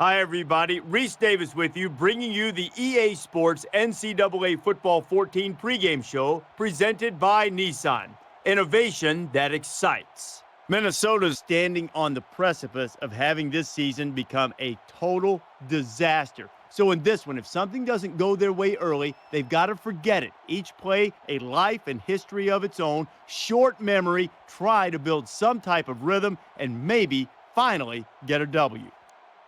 Hi, everybody. Reese Davis with you, bringing you the EA Sports NCAA Football 14 pregame show presented by Nissan. Innovation that excites. Minnesota's standing on the precipice of having this season become a total disaster. So in this one, if something doesn't go their way early, they've got to forget it. Each play, a life and history of its own, short memory, try to build some type of rhythm, and maybe finally get a W.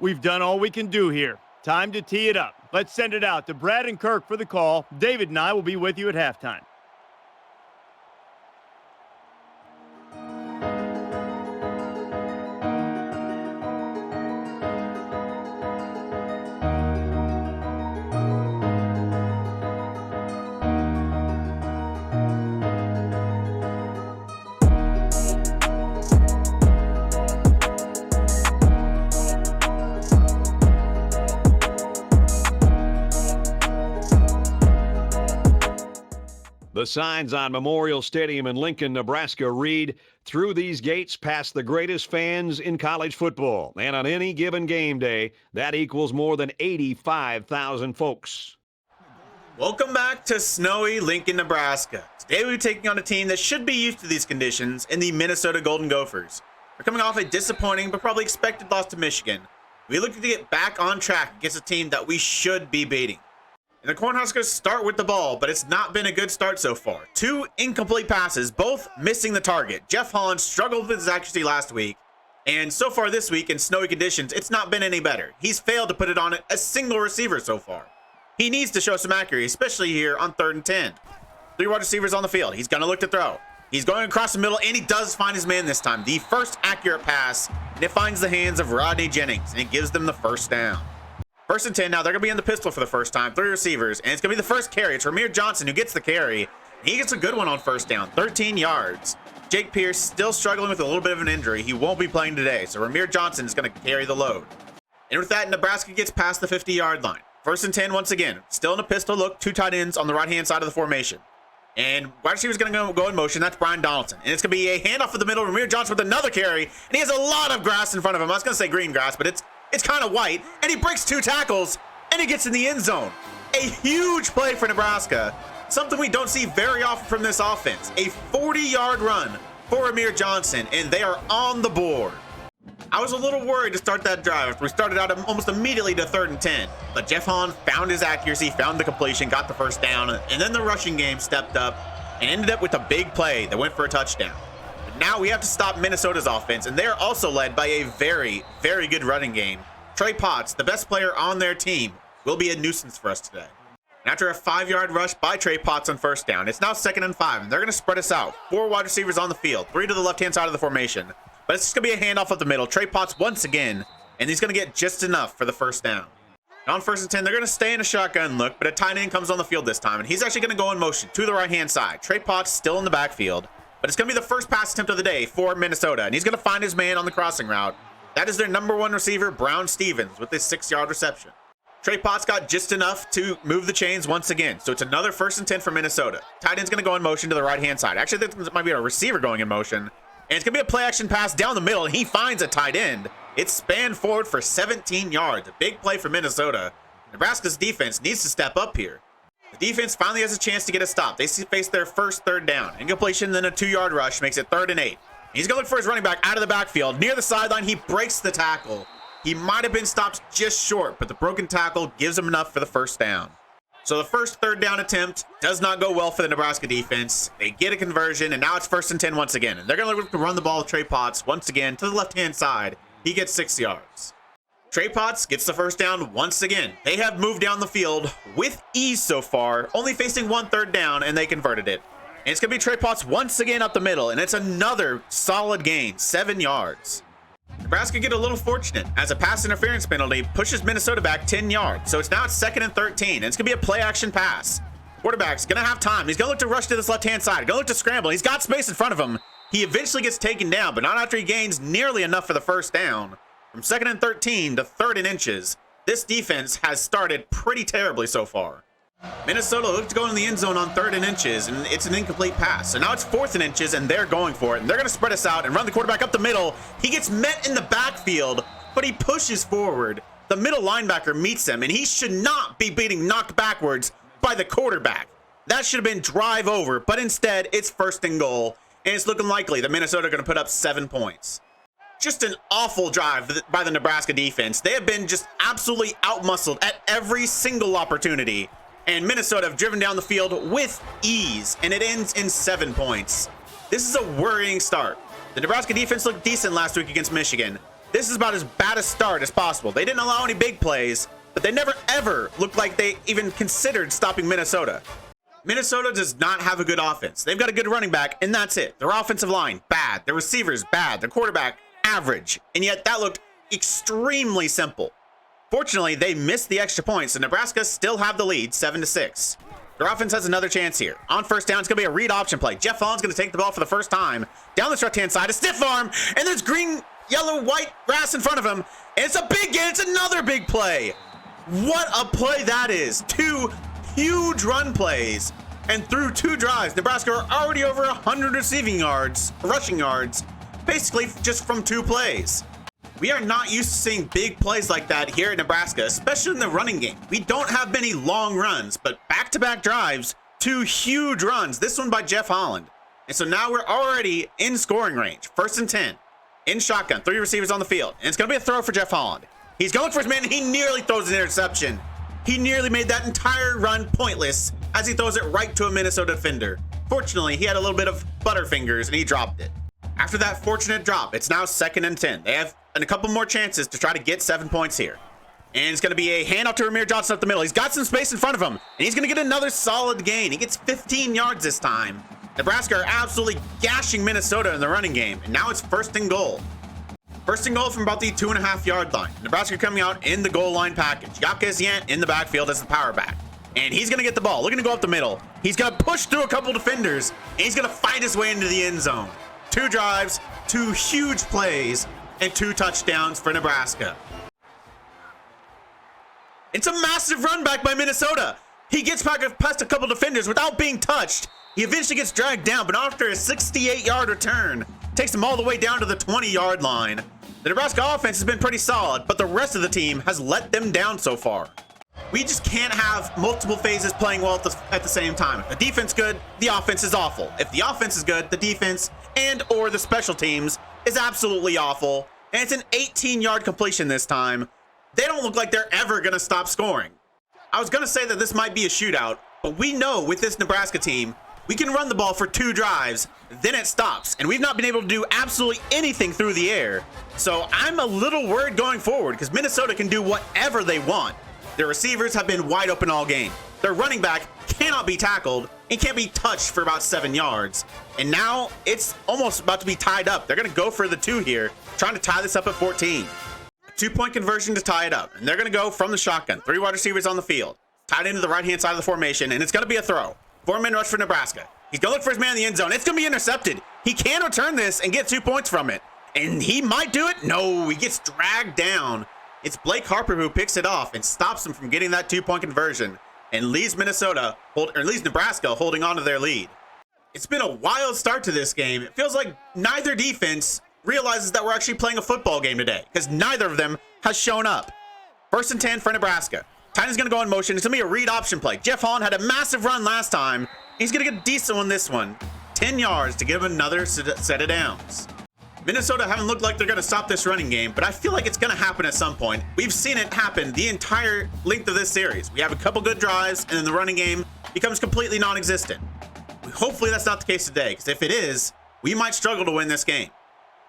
We've done all we can do here. Time to tee it up. Let's send it out to Brad and Kirk for the call. David and I will be with you at halftime. The signs on Memorial Stadium in Lincoln, Nebraska read, "Through these gates pass the greatest fans in college football." And on any given game day, that equals more than 85,000 folks. Welcome back to snowy Lincoln, Nebraska. Today we'll be taking on a team that should be used to these conditions in the Minnesota Golden Gophers. They're coming off a disappointing but probably expected loss to Michigan. We look to get back on track against a team that we should be beating. And the Cornhuskers start with the ball, but it's not been a good start so far. 2 incomplete passes, both missing the target. Jeff Holland struggled with his accuracy last week, and so far this week in snowy conditions, it's not been any better. He's failed to put it on a single receiver so far. He needs to show some accuracy, especially here on 3rd and 10. 3 wide receivers on the field. He's going to look to throw. He's going across the middle, and he does find his man this time. The first accurate pass, and it finds the hands of Rodney Jennings, and it gives them the first down. 1st and 10 now. They're going to be in the pistol for the first time. 3 receivers, and it's going to be the first carry. It's Ramir Johnson who gets the carry. He gets a good one on 1st down, 13 yards. Jake Pierce still struggling with a little bit of an injury. He won't be playing today, so Ramir Johnson is going to carry the load. And with that, Nebraska gets past the 50-yard line. 1st and 10 once again. Still in a pistol look, 2 tight ends on the right-hand side of the formation. And wide receiver's going to go in motion. That's Brian Donaldson. And it's going to be a handoff in the middle. Ramir Johnson with another carry, and he has a lot of grass in front of him. I was going to say green grass, but it's kind of white. And he breaks 2 tackles. And he gets in the end zone. A huge play for Nebraska. Something we don't see very often from this offense. A 40-yard run for Ramir Johnson, and they are on the board. I was a little worried to start that drive after we started out almost immediately to 3rd and 10. But Jeff Holland found his accuracy, found the completion, got the first down, and then the rushing game stepped up and ended up with a big play that went for a touchdown. But now we have to stop Minnesota's offense, and they are also led by a very, very good running game. Trey Potts, the best player on their team, will be a nuisance for us today. And after a 5-yard rush by Trey Potts on 1st down, it's now 2nd and 5, and they're going to spread us out. 4 wide receivers on the field, 3 to the left-hand side of the formation. But it's just going to be a handoff up the middle. Trey Potts once again, and he's going to get just enough for the 1st down. And on 1st and 10, they're going to stay in a shotgun look, but a tight end comes on the field this time, and he's actually going to go in motion to the right-hand side. Trey Potts still in the backfield, but it's going to be the first pass attempt of the day for Minnesota, and he's going to find his man on the crossing route. That is their number 1 receiver, Brown Stevens, with his 6-yard reception. Trey Potts got just enough to move the chains once again. So it's another 1st and 10 for Minnesota. Tight end's going to go in motion to the right-hand side. Actually, this might be a receiver going in motion. And it's going to be a play-action pass down the middle, and he finds a tight end. It's spanned forward for 17 yards. A big play for Minnesota. Nebraska's defense needs to step up here. The defense finally has a chance to get a stop. They face their first 3rd down. Incompletion, then a 2-yard rush makes it 3rd and 8. He's going to look for his running back out of the backfield. Near the sideline, he breaks the tackle. He might have been stopped just short, but the broken tackle gives him enough for the 1st down. So the first 3rd down attempt does not go well for the Nebraska defense. They get a conversion, and now it's 1st and 10 once again. And they're going to look to run the ball with Trey Potts once again to the left-hand side. He gets 6 yards. Trey Potts gets the 1st down once again. They have moved down the field with ease so far, only facing 1 3rd down, and they converted it. And it's going to be Trey Potts once again up the middle, and it's another solid gain, 7 yards. Nebraska get a little fortunate as a pass interference penalty pushes Minnesota back 10 yards. So it's now at 2nd and 13, and it's going to be a play-action pass. Quarterback's going to have time. He's going to look to rush to this left-hand side. Going to look to scramble. He's got space in front of him. He eventually gets taken down, but not after he gains nearly enough for the 1st down. From 2nd and 13 to 3rd and inches, this defense has started pretty terribly so far. Minnesota looked to go in the end zone on 3rd and inches, and it's an incomplete pass. So now it's 4th and inches, and they're going for it. And they're going to spread us out and run the quarterback up the middle. He gets met in the backfield, but he pushes forward. the middle linebacker meets him, and he should not be being knocked backwards by the quarterback. That should have been drive over, but instead it's 1st and goal, and it's looking likely that Minnesota are going to put up 7 points. Just an awful drive by the Nebraska defense. They have been just absolutely outmuscled at every single opportunity, and Minnesota have driven down the field with ease, and it ends in 7 points. This is a worrying start. The Nebraska defense looked decent last week against Michigan. This is about as bad a start as possible. They didn't allow any big plays, but they never ever looked like they even considered stopping Minnesota. Minnesota does not have a good offense. They've got a good running back, and that's it. Their offensive line, bad. Their receivers, bad. Their quarterback, average. And yet that looked extremely simple. Fortunately, they missed the extra points, and Nebraska still have the lead, 7-6. Their offense has another chance here. On 1st down, it's going to be a read option play. Jeff Holland's going to take the ball for the first time. Down the left-hand side, a stiff arm, and there's green, yellow, white grass in front of him. And it's a big game. It's another big play. What a play that is. 2 huge run plays. And through 2 drives, Nebraska are already over 100 rushing yards, basically just from 2 plays. We are not used to seeing big plays like that here at Nebraska, especially in the running game. We don't have many long runs, but back-to-back drives, 2 huge runs, this one by Jeff Holland. And so now we're already in scoring range. 1st and 10, in shotgun, 3 receivers on the field. And it's going to be a throw for Jeff Holland. He's going for his man, and he nearly throws an interception. He nearly made that entire run pointless as he throws it right to a Minnesota defender. Fortunately, he had a little bit of butterfingers, and he dropped it. After that fortunate drop, it's now 2nd and 10. They have a couple more chances to try to get 7 points here. And it's going to be a handoff to Ramir Johnson up the middle. He's got some space in front of him, and he's going to get another solid gain. He gets 15 yards this time. Nebraska are absolutely gashing Minnesota in the running game, and now it's 1st and goal. 1st and goal from about the 2.5-yard line. Nebraska coming out in the goal line package. Jaquez Yant in the backfield as the power back. And he's going to get the ball, looking to go up the middle. He's going to push through a couple defenders, and he's going to fight his way into the end zone. 2 drives, 2 huge plays, and 2 touchdowns for Nebraska. It's a massive run back by Minnesota. He gets past a couple defenders without being touched. He eventually gets dragged down, but after a 68-yard return, takes him all the way down to the 20-yard line. The Nebraska offense has been pretty solid, but the rest of the team has let them down so far. We just can't have multiple phases playing well at the same time. If the defense is good, the offense is awful. If the offense is good, the defense and or the special teams is absolutely awful. And it's an 18-yard completion this time. They don't look like they're ever going to stop scoring. I was going to say that this might be a shootout, but we know with this Nebraska team, we can run the ball for 2 drives, then it stops. And we've not been able to do absolutely anything through the air. So I'm a little worried going forward because Minnesota can do whatever they want. Their receivers have been wide open all game. Their running back cannot be tackled and can't be touched for about 7 yards. And now it's almost about to be tied up. They're going to go for the 2 here, trying to tie this up at 14. A 2-point conversion to tie it up. And they're going to go from the shotgun. 3 wide receivers on the field. Tied into the right-hand side of the formation, and it's going to be a throw. 4-man rush for Nebraska. He's going to look for his man in the end zone. It's going to be intercepted. He can return this and get 2 points from it. And he might do it. No, he gets dragged down. It's Blake Harper who picks it off and stops him from getting that 2-point conversion and leaves Nebraska holding on to their lead. It's been a wild start to this game. It feels like neither defense realizes that we're actually playing a football game today because neither of them has shown up. 1st and 10 for Nebraska. Titan's going to go in motion. It's going to be a read option play. Jeff Holland had a massive run last time. He's going to get a decent one this one. 10 yards to give him another set of downs. Minnesota haven't looked like they're going to stop this running game, but I feel like it's going to happen at some point. We've seen it happen the entire length of this series. We have a couple good drives, and then the running game becomes completely non-existent. Hopefully that's not the case today, because if it is, we might struggle to win this game.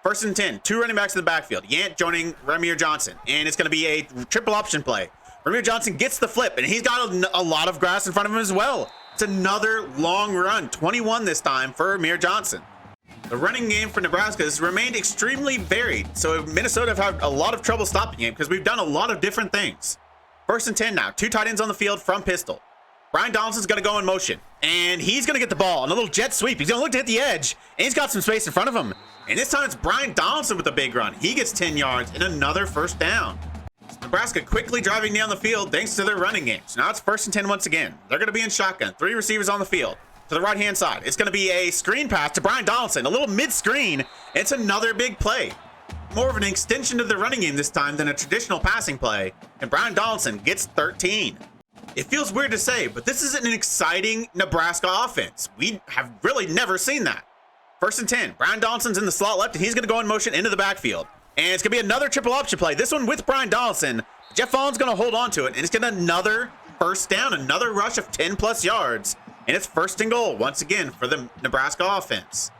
1st and 10, 2 running backs in the backfield. Yant joining Ramir Johnson, and it's going to be a triple option play. Ramir Johnson gets the flip, and he's got a lot of grass in front of him as well. It's another long run, 21 this time for Ramir Johnson. The running game for Nebraska has remained extremely varied, so Minnesota have had a lot of trouble stopping it because we've done a lot of different things. 1st and 10 now, 2 tight ends on the field from pistol. Brian Donaldson's going to go in motion, and he's going to get the ball on a little jet sweep. He's going to look to hit the edge, and he's got some space in front of him. And this time it's Brian Donaldson with a big run. He gets 10 yards and another 1st down. Nebraska quickly driving down the field thanks to their running game. So now it's 1st and 10 once again. They're going to be in shotgun. 3 receivers on the field. To the right-hand side, it's going to be a screen pass to Brian Donaldson, a little mid-screen. It's another big play. more of an extension of the running game this time than a traditional passing play, and Brian Donaldson gets 13. It feels weird to say, but this is an exciting Nebraska offense. We have really never seen that. 1st and 10. Brian Donaldson's in the slot left, and he's going to go in motion into the backfield. And it's going to be another triple option play. This one with Brian Donaldson. Jeff Vaughn's going to hold on to it, and it's going to another first down, another rush of 10+ yards. And it's 1st and goal once again for the Nebraska offense.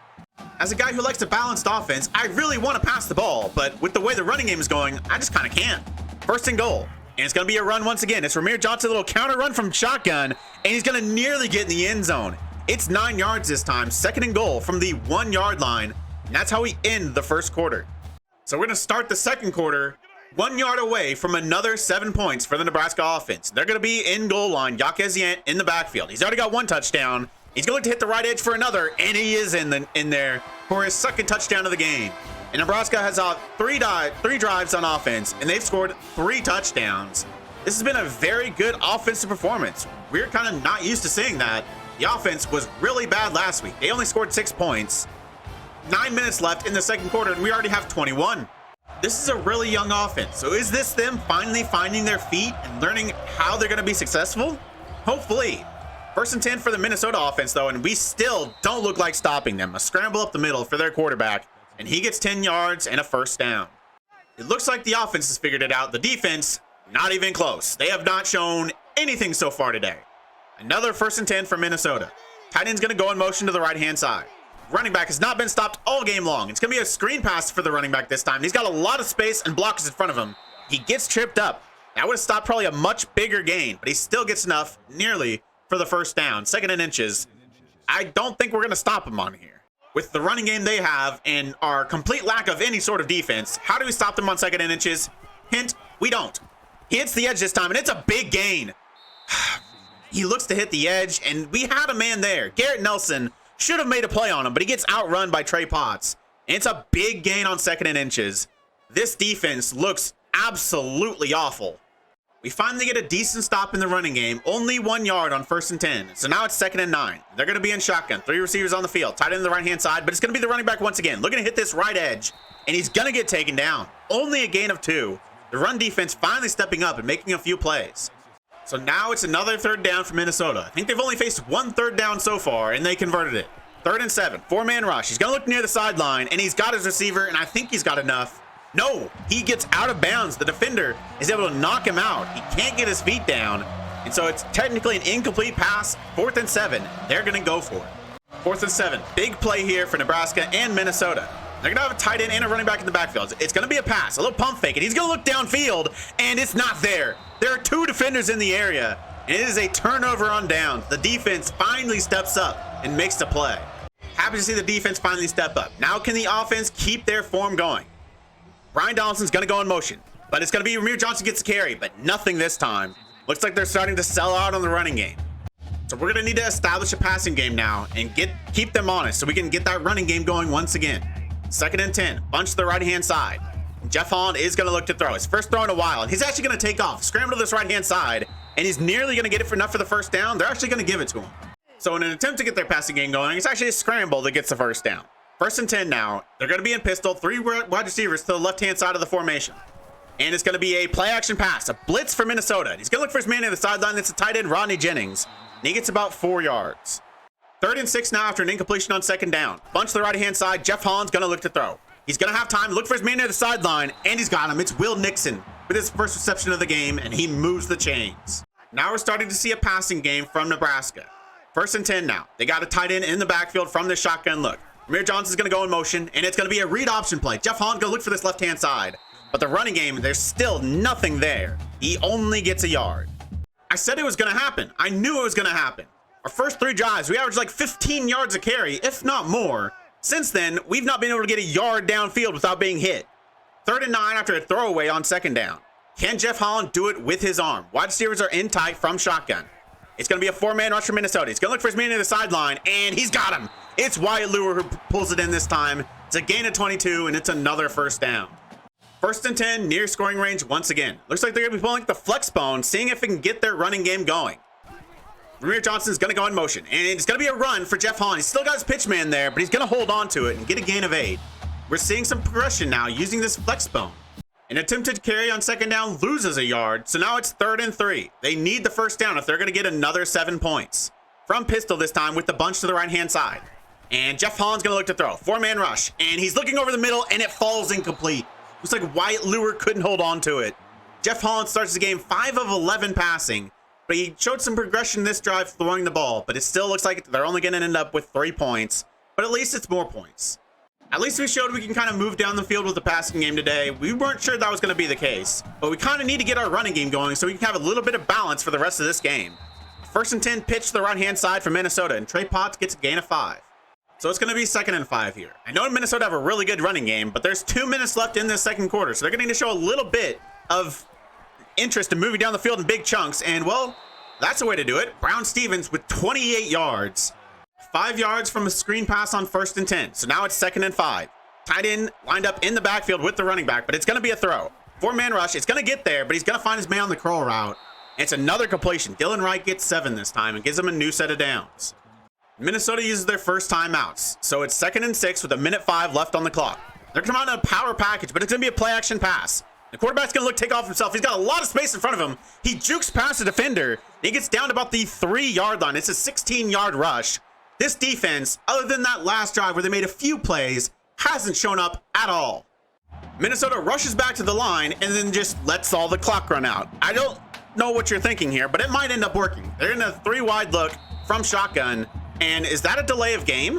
As a guy who likes a balanced offense, I really want to pass the ball, but with the way the running game is going, I just kind of can't. 1st and goal. And it's going to be a run once again. It's Ramir Johnson, a little counter run from shotgun, and he's going to nearly get in the end zone. It's 9 yards this time, 2nd and goal from the 1-yard line, and that's how we end the first quarter. So we're going to start the second quarter 1 yard away from another 7 points for the Nebraska offense. They're going to be in goal line. Yakezient in the backfield. He's already got 1 touchdown. He's going to hit the right edge for another, and he is in there for his 2nd touchdown of the game. And Nebraska has three drives on offense, and they've scored 3 touchdowns. This has been a very good offensive performance. We're kind of not used to seeing that. The offense was really bad last week. They only scored 6 points. 9 minutes left in the second quarter, and we already have 21. This is a really young offense. So is this them finally finding their feet and learning how they're going to be successful? Hopefully. 1st and 10 for the Minnesota offense, though, and we still don't look like stopping them. A scramble up the middle for their quarterback, and he gets 10 yards and a first down. It looks like the offense has figured it out. The defense, not even close. They have not shown anything so far today. Another 1st and 10 for Minnesota. Tight end's going to go in motion to the right-hand side. Running back has not been stopped all game long. It's going to be a screen pass for the running back this time. He's got a lot of space and blockers in front of him. He gets tripped up. That would have stopped probably a much bigger gain, but he still gets enough, nearly, for the first down. 2nd and inches. I don't think we're going to stop him on here. With the running game they have and our complete lack of any sort of defense, how do we stop them on 2nd and inches? Hint, we don't. He hits the edge this time, and it's a big gain. He looks to hit the edge, and we had a man there. Garrett Nelson should have made a play on him, but he gets outrun by Trey Potts. And it's a big gain on 2nd and inches. This defense looks absolutely awful. We finally get a decent stop in the running game. Only 1 yard on 1st and 10. So now it's 2nd and 9. They're going to be in shotgun. 3 receivers on the field. Tight end on the right-hand side, but it's going to be the running back once again. Looking to hit this right edge, and he's going to get taken down. Only a gain of 2. The run defense finally stepping up and making a few plays. So now it's another 3rd down for Minnesota. I think they've only faced 1 3rd down so far, and they converted it. 3rd and 7. 4-man rush. He's going to look near the sideline, and he's got his receiver, and I think he's got enough. No, he gets out of bounds. The defender is able to knock him out. He can't get his feet down, and so it's technically an incomplete pass. 4th and 7. They're going to go for it. 4th and 7. Big play here for Nebraska and Minnesota. They're going to have a tight end and a running back in the backfield. It's going to be a pass, a little pump fake, and he's going to look downfield, and it's not there. There are 2 defenders in the area, and it is a turnover on downs. The defense finally steps up and makes the play. Happy to see the defense finally step up. Now can the offense keep their form going? Brian Donaldson's going to go in motion, but it's going to be Ramir Johnson gets the carry, but nothing this time. Looks like they're starting to sell out on the running game. So we're going to need to establish a passing game now and keep them honest so we can get that running game going once again. 2nd and 10, bunch to the right-hand side. Jeff Holland is going to look to throw. His first throw in a while, and he's actually going to take off, scramble to this right-hand side, and he's nearly going to get it for enough for the first down. They're actually going to give it to him. So in an attempt to get their passing game going, it's actually a scramble that gets the first down. 1st and 10 now. They're going to be in pistol. 3 wide receivers to the left-hand side of the formation. And it's going to be a play-action pass, a blitz for Minnesota. He's going to look for his man on the sideline. That's a tight end, Rodney Jennings. And he gets about 4 yards. 3rd and 6 now after an incompletion on 2nd down. Bunch to the right-hand side. Jeff Holland's going to look to throw. He's going to have time to look for his man near the sideline, and he's got him. It's Will Nixon with his first reception of the game, and he moves the chains. Now we're starting to see a passing game from Nebraska. 1st and 10 now. They got a tight end in the backfield from this shotgun look. Ramir Johnson's going to go in motion, and it's going to be a read option play. Jeff Holland going to look for this left-hand side. But the running game, there's still nothing there. He only gets a yard. I said it was going to happen. I knew it was going to happen. Our first 3 drives, we averaged like 15 yards a carry, if not more. Since then, we've not been able to get a yard downfield without being hit. 3rd and 9 after a throwaway on 2nd down. Can Jeff Holland do it with his arm? Wide receivers are in tight from shotgun. It's going to be a 4-man rush for Minnesota. He's going to look for his man near the sideline, and he's got him. It's Wyatt Lure who pulls it in this time. It's a gain of 22, and it's another first down. 1st and 10, near scoring range once again. Looks like they're going to be pulling the flex bone, seeing if it can get their running game going. Ramir Johnson's going to go in motion, and it's going to be a run for Jeff Holland. He's still got his pitch man there, but he's going to hold on to it and get a gain of 8. We're seeing some progression now using this flex bone. An attempted carry on second down loses a yard, so now it's 3rd and 3. They need the first down if they're going to get another 7 points. From pistol this time with the bunch to the right-hand side. And Jeff Holland's going to look to throw. 4-man rush. And he's looking over the middle, and it falls incomplete. Looks like Wyatt Lure couldn't hold on to it. Jeff Holland starts the game 5 of 11 passing, but he showed some progression this drive throwing the ball, but it still looks like they're only going to end up with 3 points, but at least it's more points. At least we showed we can kind of move down the field with the passing game today. We weren't sure that was going to be the case, but we kind of need to get our running game going so we can have a little bit of balance for the rest of this game. 1st and 10 pitch to the right-hand side for Minnesota, and Trey Potts gets a gain of 5. So it's going to be 2nd and 5 here. I know Minnesota have a really good running game, but there's 2 minutes left in this second quarter, so they're going to need to show a little bit of interest in moving down the field in big chunks, and well, that's the way to do it. Brown Stevens with 28 yards. 5 yards from a screen pass on 1st and 10. So now it's 2nd and 5. Tight end lined up in the backfield with the running back, but it's going to be a throw. 4-man rush. It's going to get there, but he's going to find his man on the curl route. And it's another completion. Dylan Wright gets 7 this time and gives him a new set of downs. Minnesota uses their first timeouts. So it's 2nd and 6 with 1:05 left on the clock. They're coming out in a power package, but it's going to be a play action pass. The quarterback's going to take off himself. He's got a lot of space in front of him. He jukes past the defender. He gets down to about the 3-yard line. It's a 16-yard rush. This defense, other than that last drive where they made a few plays, hasn't shown up at all. Minnesota rushes back to the line and then just lets all the clock run out. I don't know what you're thinking here, but it might end up working. They're in a 3-wide look from shotgun. And is that a delay of game?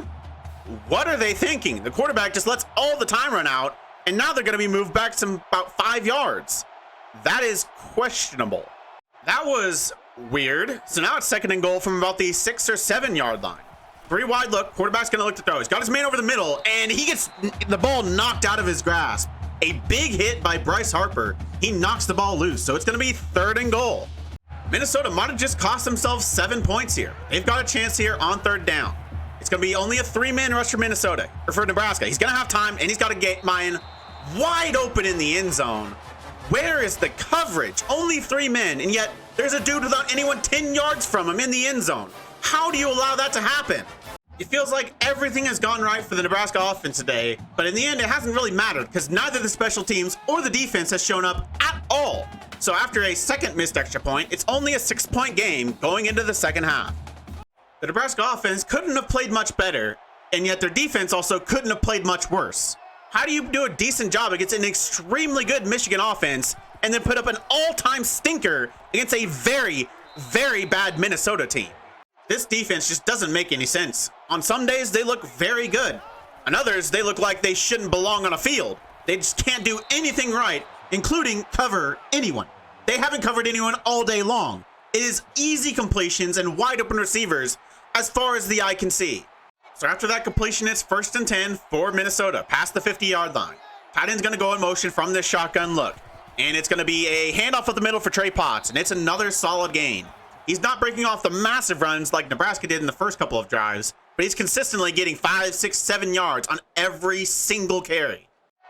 What are they thinking? The quarterback just lets all the time run out. And now they're going to be moved back some about 5 yards. That is questionable. That was weird. So now it's 2nd and goal from about the 6 or 7 yard line. 3-wide look. Quarterback's going to look to throw. He's got his man over the middle, and he gets the ball knocked out of his grasp. A big hit by Bryce Harper. He knocks the ball loose. So it's going to be 3rd and goal. Minnesota might have just cost themselves 7 points here. They've got a chance here on 3rd down. It's going to be only a 3-man rush for Minnesota, or for Nebraska. He's going to have time, and he's got to get mine wide open in the end zone. Where is the coverage? Only 3 men, and yet there's a dude without anyone 10 yards from him in the end zone. How do you allow that to happen? It feels like everything has gone right for the Nebraska offense today, but in the end, it hasn't really mattered because neither the special teams or the defense has shown up at all. So after a second missed extra point, it's only a 6-point game going into the second half. The Nebraska offense couldn't have played much better, and yet their defense also couldn't have played much worse. How do you do a decent job against an extremely good Michigan offense and then put up an all-time stinker against a very, very bad Minnesota team? This defense just doesn't make any sense. On some days, they look very good. On others, they look like they shouldn't belong on a field. They just can't do anything right, including cover anyone. They haven't covered anyone all day long. It is easy completions and wide open receivers as far as the eye can see. So after that completion, it's 1st and 10 for Minnesota, past the 50-yard line. Tight end's going to go in motion from this shotgun look. And it's going to be a handoff up the middle for Trey Potts, and it's another solid gain. He's not breaking off the massive runs like Nebraska did in the first couple of drives, but he's consistently getting 5, 6, 7 yards on every single carry.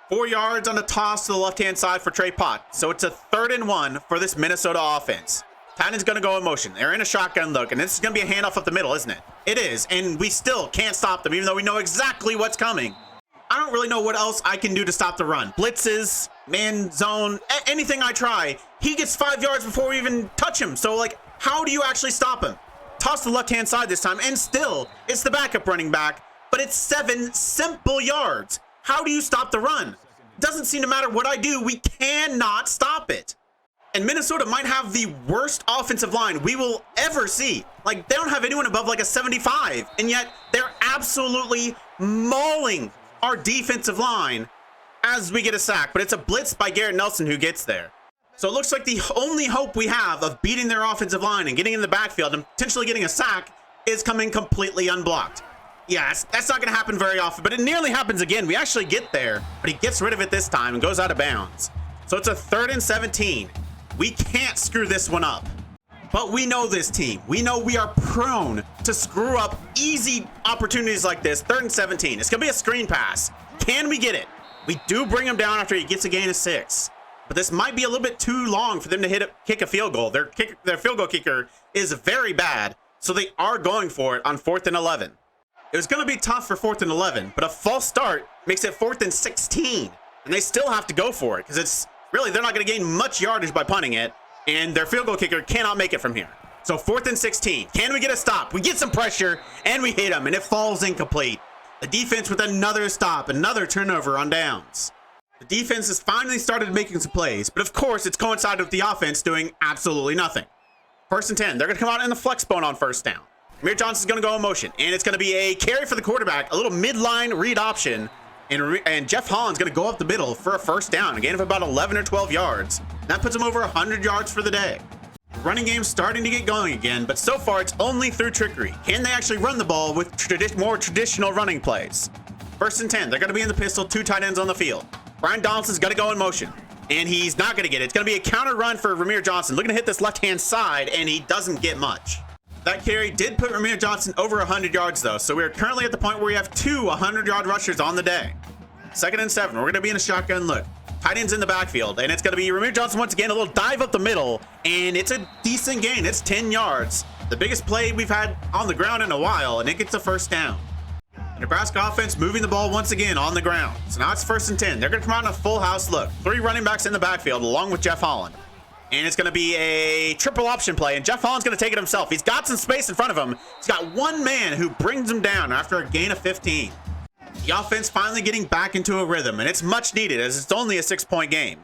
4 yards on the toss to the left-hand side for Trey Potts, so it's a 3rd and 1 for this Minnesota offense. Tight end's going to go in motion. They're in a shotgun look, and this is going to be a handoff up the middle, isn't it? It is, and we still can't stop them, even though we know exactly what's coming. I don't really know what else I can do to stop the run. Blitzes, man zone, anything I try. He gets 5 yards before we even touch him, so, like, how do you actually stop him? Toss the left-hand side this time, and still, it's the backup running back, but it's 7 simple yards. How do you stop the run? Doesn't seem to matter what I do. We cannot stop it. And Minnesota might have the worst offensive line we will ever see. Like, they don't have anyone above like a 75, and yet they're absolutely mauling our defensive line as we get a sack. But it's a blitz by Garrett Nelson who gets there. So it looks like the only hope we have of beating their offensive line and getting in the backfield and potentially getting a sack is coming completely unblocked. Yes, that's not going to happen very often, but it nearly happens again. We actually get there, but he gets rid of it this time and goes out of bounds. So it's a 3rd and 17. We can't screw this one up. But we know this team. We know we are prone to screw up easy opportunities like this. 3rd and 17. It's going to be a screen pass. Can we get it? We do bring him down after he gets a gain of 6. But this might be a little bit too long for them to kick a field goal. Their field goal kicker is very bad, so they are going for it on 4th and 11. It was going to be tough for 4th and 11, but a false start makes it 4th and 16. And they still have to go for it because it's really, they're not going to gain much yardage by punting it. And their field goal kicker cannot make it from here. So 4th and 16. Can we get a stop? We get some pressure and we hit him and it falls incomplete. The defense with another stop, another turnover on downs. The defense has finally started making some plays, but of course it's coincided with the offense doing absolutely nothing. 1st and 10. They're going to come out in the flex bone on 1st down. Rahmir Johnson's going to go in motion, and it's going to be a carry for the quarterback, a little midline read option, and Jeff Holland's going to go up the middle for a 1st down, a gain of about 11 or 12 yards. That puts him over 100 yards for the day. The running game's starting to get going again, but so far it's only through trickery. Can they actually run the ball with more traditional running plays? 1st and 10. They're going to be in the pistol, 2 tight ends on the field. Brian Donaldson's going to go in motion, and he's not going to get it. It's going to be a counter run for Rahmir Johnson. Looking to hit this left-hand side, and he doesn't get much. That carry did put Rahmir Johnson over 100 yards, though, so we're currently at the point where we have 2 100-yard rushers on the day. 2nd and 7. We're going to be in a shotgun look. Tight ends in the backfield, and it's going to be Rahmir Johnson once again, a little dive up the middle, and it's a decent gain. It's 10 yards. The biggest play we've had on the ground in a while, and it gets a 1st down. The Nebraska offense moving the ball once again on the ground. So now it's 1st and 10. They're going to come out in a full house look. 3 running backs in the backfield along with Jeff Holland. And it's going to be a triple option play, and Jeff Holland's going to take it himself. He's got some space in front of him. He's got one man who brings him down after a gain of 15. The offense finally getting back into a rhythm, and it's much needed as it's only a 6-point game.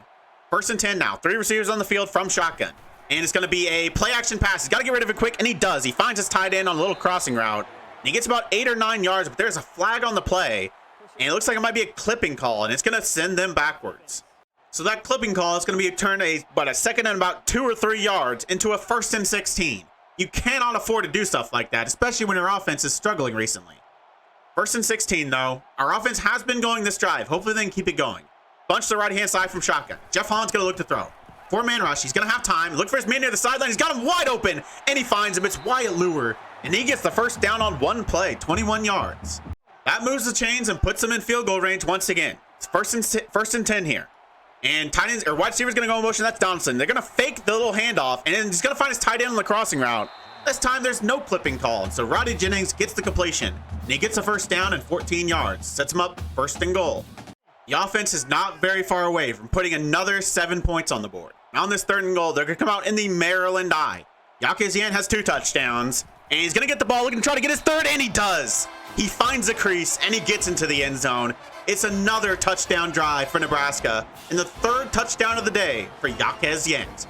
1st and 10 now. 3 receivers on the field from shotgun. And it's going to be a play action pass. He's got to get rid of it quick, and he does. He finds his tight end on a little crossing route. And he gets about 8 or 9 yards, but there's a flag on the play. And it looks like it might be a clipping call, and it's going to send them backwards. So that clipping call is going to be turned about a 2nd and about 2 or 3 yards into a 1st and 16. You cannot afford to do stuff like that, especially when your offense is struggling recently. 1st and 16, though. Our offense has been going this drive. Hopefully they can keep it going. Bunch to the right-hand side from shotgun. Jeff Holland's going to look to throw. 4-man rush. He's going to have time. Look for his man near the sideline. He's got him wide open, and he finds him. It's Wyatt Lure, and he gets the 1st down on one play, 21 yards. That moves the chains and puts them in field goal range once again. It's 1st and 10 here. And tight ends or wide receiver's going to go in motion. That's Donaldson. They're going to fake the little handoff, and then he's going to find his tight end on the crossing route. This time there's no clipping call, so Roddy Jennings gets the completion, and he gets a 1st down and 14 yards. Sets him up 1st and goal. The offense is not very far away from putting another 7 points on the board. Now on this 3rd and goal, they're going to come out in the Maryland I. Yakezian has 2 touchdowns, and he's going to get the ball, looking to try to get his 3rd, and he does. He finds a crease, and he gets into the end zone. It's another touchdown drive for Nebraska, and the 3rd touchdown of the day for Yakezian.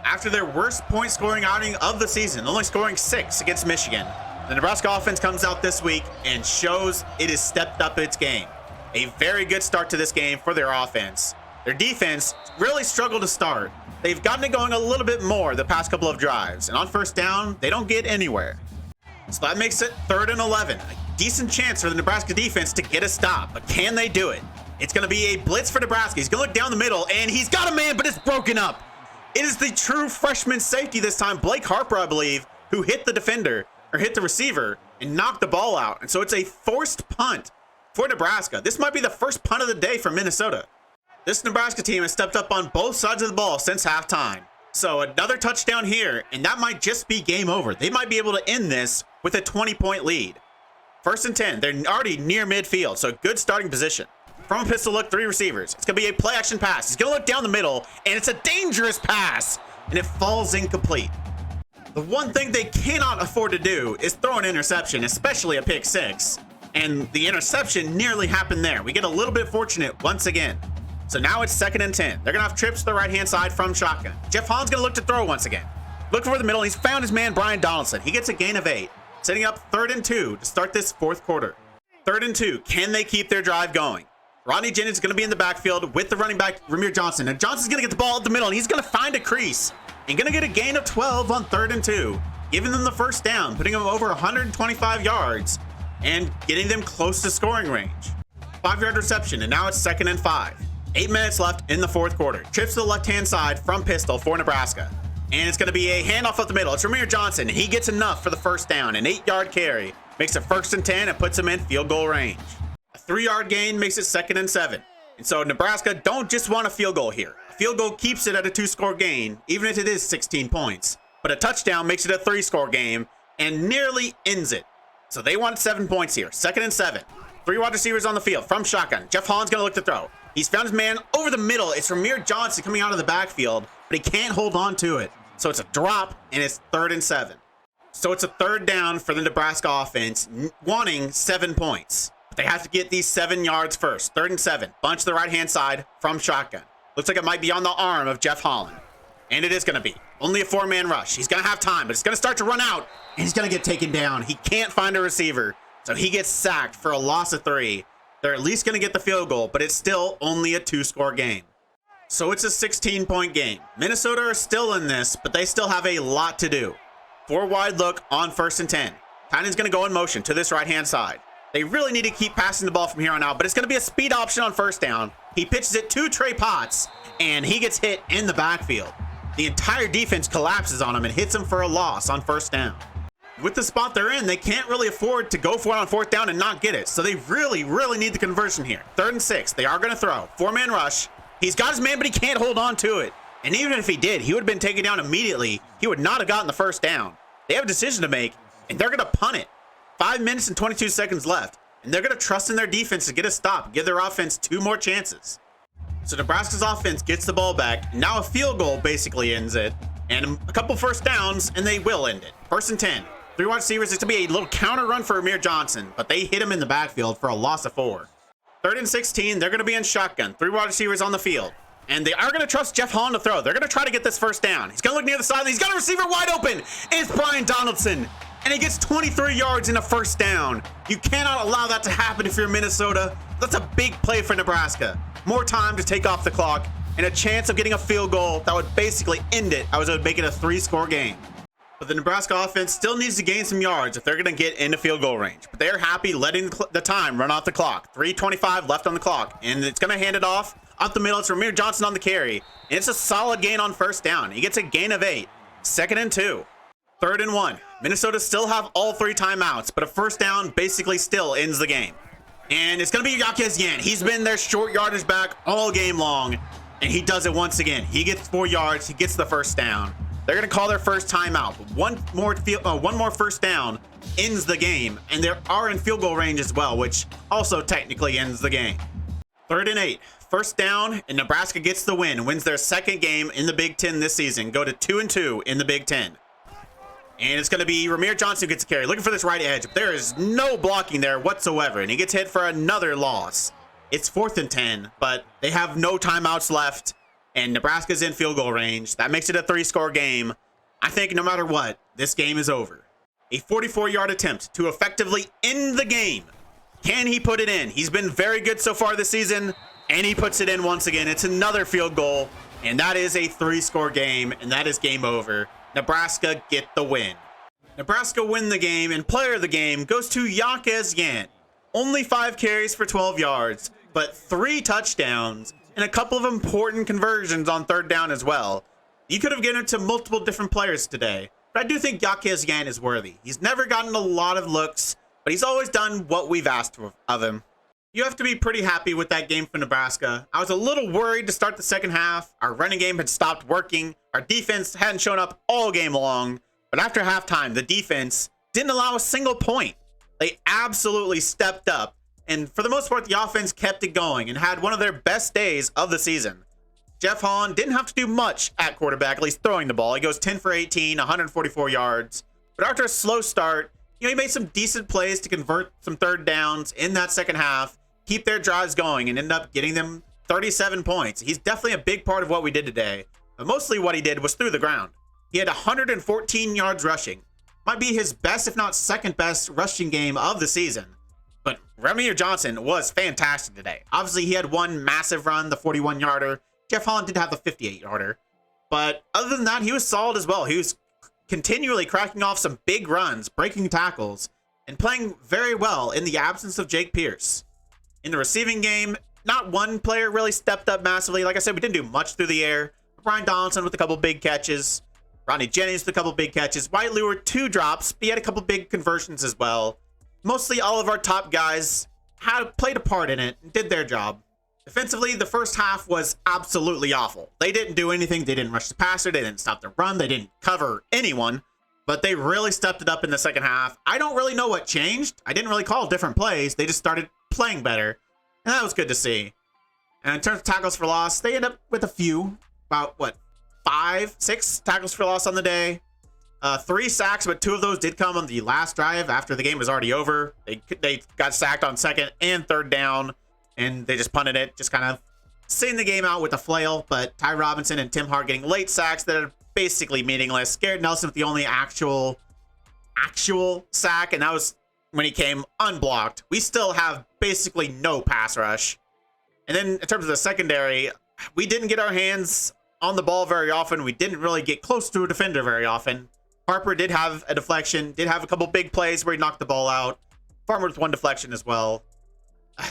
After their worst point scoring outing of the season, only scoring 6 against Michigan, the Nebraska offense comes out this week and shows it has stepped up its game. A very good start to this game for their offense. Their defense really struggled to start. They've gotten it going a little bit more the past couple of drives, and on 1st down, they don't get anywhere. So that makes it 3rd and 11. A decent chance for the Nebraska defense to get a stop, but can they do it? It's going to be a blitz for Nebraska. He's going to look down the middle, and he's got a man, but it's broken up. It is the true freshman safety this time, Blake Harper, I believe, who hit the defender, or hit the receiver, and knocked the ball out. And so it's a forced punt for Nebraska. This might be the first punt of the day for Minnesota. This Nebraska team has stepped up on both sides of the ball since halftime. So another touchdown here, and that might just be game over. They might be able to end this with a 20-point lead. 1st and 10. They're already near midfield, so good starting position. From a pistol look, 3 receivers. It's going to be a play-action pass. He's going to look down the middle, and it's a dangerous pass, and it falls incomplete. The one thing they cannot afford to do is throw an interception, especially a pick 6. And the interception nearly happened there. We get a little bit fortunate once again. So now it's 2nd and 10. They're going to have trips to the right-hand side from shotgun. Jeff Holland's going to look to throw once again. Look for the middle. He's found his man, Brian Donaldson. He gets a gain of 8, setting up 3rd and 2 to start this 4th quarter. 3rd and 2. Can they keep their drive going? Rodney Jennings is going to be in the backfield with the running back, Rahmir Johnson. And Johnson's going to get the ball up the middle, and he's going to find a crease. And going to get a gain of 12 on 3rd and 2, giving them the 1st down, putting them over 125 yards, and getting them close to scoring range. 5-yard reception, and now it's 2nd and 5. 8 minutes left in the 4th quarter. Trips to the left-hand side from pistol for Nebraska. And it's going to be a handoff up the middle. It's Rahmir Johnson. He gets enough for the 1st down. An 8-yard carry makes it 1st and 10 and puts him in field goal range. A 3-yard gain makes it 2nd and 7. And so Nebraska don't just want a field goal here. A field goal keeps it at a 2-score game, even if it is 16 points. But a touchdown makes it a 3-score game and nearly ends it. So they want 7 points here. 2nd and 7. 3 wide receivers on the field from shotgun. Jeff Holland's going to look to throw. He's found his man over the middle. It's Ramir Johnson coming out of the backfield, but he can't hold on to it. So it's a drop, and it's 3rd and 7. So it's a 3rd down for the Nebraska offense, wanting 7 points. But they have to get these 7 yards first. 3rd and 7. Bunch to the right-hand side from shotgun. Looks like it might be on the arm of Jeff Holland. And it is going to be. Only a 4-man rush. He's going to have time, but it's going to start to run out. And he's going to get taken down. He can't find a receiver. So he gets sacked for a loss of 3. They're at least going to get the field goal, but it's still only a 2-score game. So it's a 16-point game. Minnesota are still in this, but they still have a lot to do. 4 wide look on 1st and 10. Tynan's going to go in motion to this right-hand side. They really need to keep passing the ball from here on out, but it's going to be a speed option on 1st down. He pitches it to Trey Potts, and he gets hit in the backfield. The entire defense collapses on him and hits him for a loss on 1st down. With the spot they're in, they can't really afford to go for it on 4th down and not get it. So they really need the conversion here. 3rd and 6. They are going to throw. 4-man rush. He's got his man, but he can't hold on to it. And even if he did, he would have been taken down immediately. He would not have gotten the 1st down. They have a decision to make, and they're going to punt it. 5 minutes and 22 seconds left. And they're going to trust in their defense to get a stop, give their offense 2 more chances. So Nebraska's offense gets the ball back. Now a field goal basically ends it. And a couple 1st downs, and they will end it. 1st and 10. 3 wide receivers. It's going to be a little counter run for Ramir Johnson, but they hit him in the backfield for a loss of 4. 3rd and 16. They're going to be in shotgun. 3 wide receivers on the field. And they are going to trust Jeff Holland to throw. They're going to try to get this 1st down. He's going to look near the sideline. He's got a receiver wide open. It's Brian Donaldson. And he gets 23 yards in a 1st down. You cannot allow that to happen if you're Minnesota. That's a big play for Nebraska. More time to take off the clock and a chance of getting a field goal that would basically end it. It would make it a 3-score game. But the Nebraska offense still needs to gain some yards if they're going to get into field goal range. But they're happy letting the time run off the clock. 3:25 left on the clock. And it's going to hand it off up the middle. It's Ramir Johnson on the carry. And it's a solid gain on 1st down. He gets a gain of 8. 2nd and 2. 3rd and 1. Minnesota still have all 3 timeouts, but a 1st down basically still ends the game. And it's going to be Yaquez Yan. He's been their short yardage back all game long. And he does it once again. He gets 4 yards. He gets the 1st down. They're going to call their first timeout. One more 1st down ends the game. And they are in field goal range as well, which also technically ends the game. 3rd and 8. 1st down, and Nebraska gets the win. Wins their 2nd game in the Big Ten this season. Go to 2-2 in the Big Ten. And it's going to be Ramir Johnson who gets the carry. Looking for this right edge. But there is no blocking there whatsoever. And he gets hit for another loss. It's 4th and 10, but they have no timeouts left. And Nebraska's in field goal range. That makes it a 3-score game. I think no matter what, this game is over. A 44-yard attempt to effectively end the game. Can he put it in? He's been very good so far this season, and he puts it in once again. It's another field goal, and that is a 3-score game, and that is game over. Nebraska get the win. Nebraska win the game, and player of the game goes to Yaquez Yan. Only 5 carries for 12 yards, but 3 touchdowns, and a couple of important conversions on 3rd down as well. You could have given it to multiple different players today, but I do think Yaquez Yan is worthy. He's never gotten a lot of looks, but he's always done what we've asked of him. You have to be pretty happy with that game for Nebraska. I was a little worried to start the 2nd half. Our running game had stopped working. Our defense hadn't shown up all game long, but after halftime, the defense didn't allow a single point. They absolutely stepped up. And for the most part, the offense kept it going and had one of their best days of the season. Jeff Holland didn't have to do much at quarterback, at least throwing the ball. He goes 10 for 18, 144 yards. But after a slow start, he made some decent plays to convert some 3rd downs in that 2nd half, keep their drives going, and end up getting them 37 points. He's definitely a big part of what we did today. But mostly what he did was through the ground. He had 114 yards rushing. Might be his best, if not 2nd best, rushing game of the season. But Ramir Johnson was fantastic today. Obviously, he had one massive run, the 41-yarder. Jeff Holland did have the 58-yarder. But other than that, he was solid as well. He was continually cracking off some big runs, breaking tackles, and playing very well in the absence of Jake Pierce. In the receiving game, not one player really stepped up massively. Like I said, we didn't do much through the air. Brian Donaldson with a couple big catches. Rodney Jennings with a couple big catches. Wyatt Leward, 2 drops, but he had a couple big conversions as well. Mostly all of our top guys played a part in it and did their job. Defensively, the 1st half was absolutely awful. They didn't do anything. They didn't rush the passer. They didn't stop the run. They didn't cover anyone. but they really stepped it up in the second half. I don't really know what changed. I didn't really call different plays. They just started playing better, and that was good to see. And in terms of tackles for loss, they end up with a few, about what, 5, 6 tackles for loss on the day. 3 sacks, but 2 of those did come on the last drive after the game was already over. They got sacked on 2nd and 3rd down, and they just punted it, just kind of sitting the game out with a flail. But Ty Robinson and Tim Hart getting late sacks that are basically meaningless. Garrett Nelson with the only actual sack, and that was when he came unblocked. We still have basically no pass rush. And then in terms of the secondary, we didn't get our hands on the ball very often. We didn't really get close to a defender very often. Harper did have a deflection, did have a couple big plays where he knocked the ball out. Farmer with 1 deflection as well.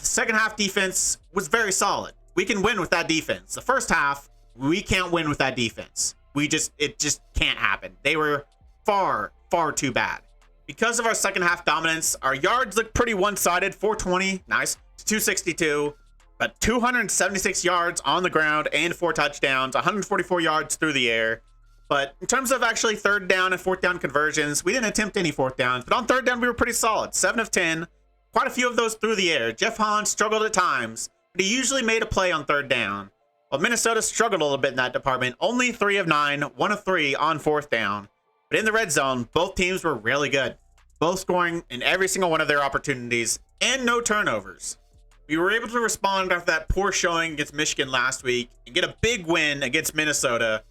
Second half defense was very solid. We can win with that defense. The first half, we can't win with that defense. It just can't happen. They were far, far too bad. Because of our second half dominance, our yards look pretty one-sided. 420, nice, to 262. But 276 yards on the ground and 4 touchdowns, 144 yards through the air. But in terms of actually 3rd down and 4th down conversions, we didn't attempt any 4th downs. But on 3rd down, we were pretty solid. 7 of 10. Quite a few of those through the air. Jeff Holland struggled at times, but he usually made a play on 3rd down. While Minnesota struggled a little bit in that department. Only 3 of 9, 1 of 3 on 4th down. But in the red zone, both teams were really good. Both scoring in every single one of their opportunities and no turnovers. We were able to respond after that poor showing against Michigan last week and get a big win against Minnesota.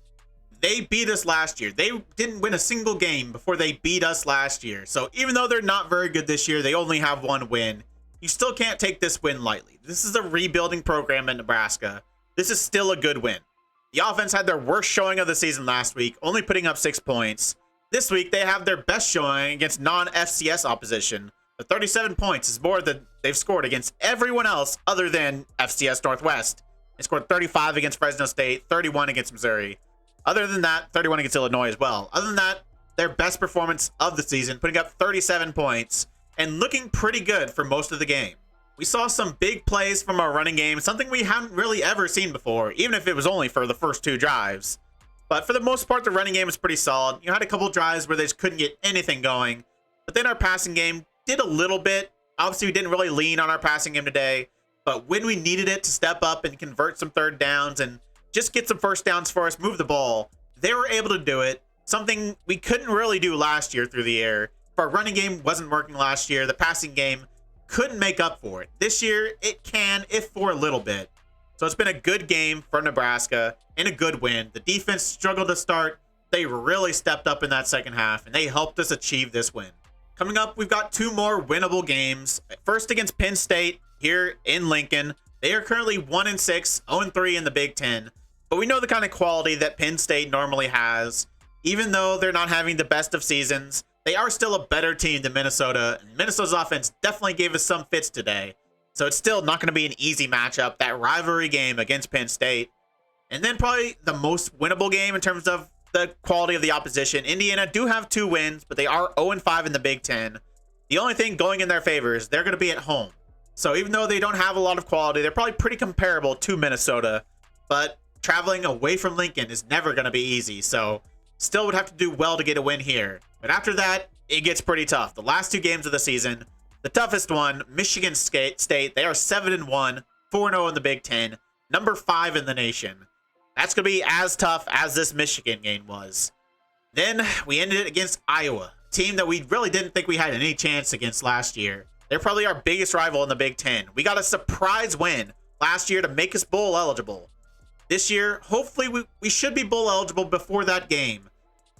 They beat us last year. They didn't win a single game before they beat us last year. So even though they're not very good this year, they only have 1 win. You still can't take this win lightly. This is a rebuilding program in Nebraska. This is still a good win. The offense had their worst showing of the season last week, only putting up 6 points. This week, they have their best showing against non-FCS opposition. But 37 points is more than they've scored against everyone else other than FCS Northwest. They scored 35 against Fresno State, 31 against Missouri. Other than that, 31 against Illinois as well. Other than that, their best performance of the season, putting up 37 points and looking pretty good for most of the game. We saw some big plays from our running game, something we haven't really ever seen before, even if it was only for the first 2 drives. But for the most part, the running game was pretty solid. You had a couple drives where they just couldn't get anything going. But then our passing game did a little bit. Obviously, we didn't really lean on our passing game today. But when we needed it to step up and convert some 3rd downs and just get some 1st downs for us, move the ball, they were able to do it. Something we couldn't really do last year through the air. If our running game wasn't working last year, the passing game couldn't make up for it. This year, it can, if for a little bit. So it's been a good game for Nebraska and a good win. The defense struggled to start. They really stepped up in that second half, and they helped us achieve this win. Coming up, we've got 2 more winnable games. First against Penn State here in Lincoln. They are currently 1-6, 0-3 in the Big Ten. But we know the kind of quality that Penn State normally has. Even though they're not having the best of seasons, they are still a better team than Minnesota. And Minnesota's offense definitely gave us some fits today. So it's still not going to be an easy matchup, that rivalry game against Penn State. And then probably the most winnable game in terms of the quality of the opposition. Indiana do have 2 wins, but they are 0-5 in the Big Ten. The only thing going in their favor is they're going to be at home. So even though they don't have a lot of quality, they're probably pretty comparable to Minnesota. But traveling away from Lincoln is never going to be easy. So still would have to do well to get a win here. But after that, it gets pretty tough. The last 2 games of the season, the toughest one, Michigan State, they are 7-1, 4-0 in the Big Ten, number 5 in the nation. That's going to be as tough as this Michigan game was. Then we ended it against Iowa, a team that we really didn't think we had any chance against last year. They're probably our biggest rival in the Big Ten. We got a surprise win last year to make us bowl eligible. This year, hopefully we should be bowl eligible before that game.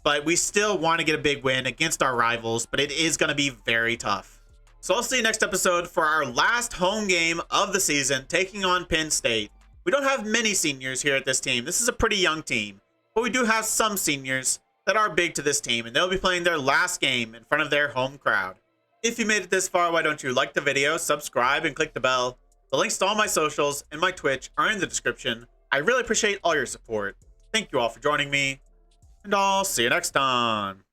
But we still want to get a big win against our rivals, but it is going to be very tough. So I'll see you next episode for our last home game of the season, taking on Penn State. We don't have many seniors here at this team. This is a pretty young team, but we do have some seniors that are big to this team, and they'll be playing their last game in front of their home crowd. If you made it this far, why don't you like the video, subscribe, and click the bell. The links to all my socials and my Twitch are in the description. I really appreciate all your support. Thank you all for joining me, and I'll see you next time.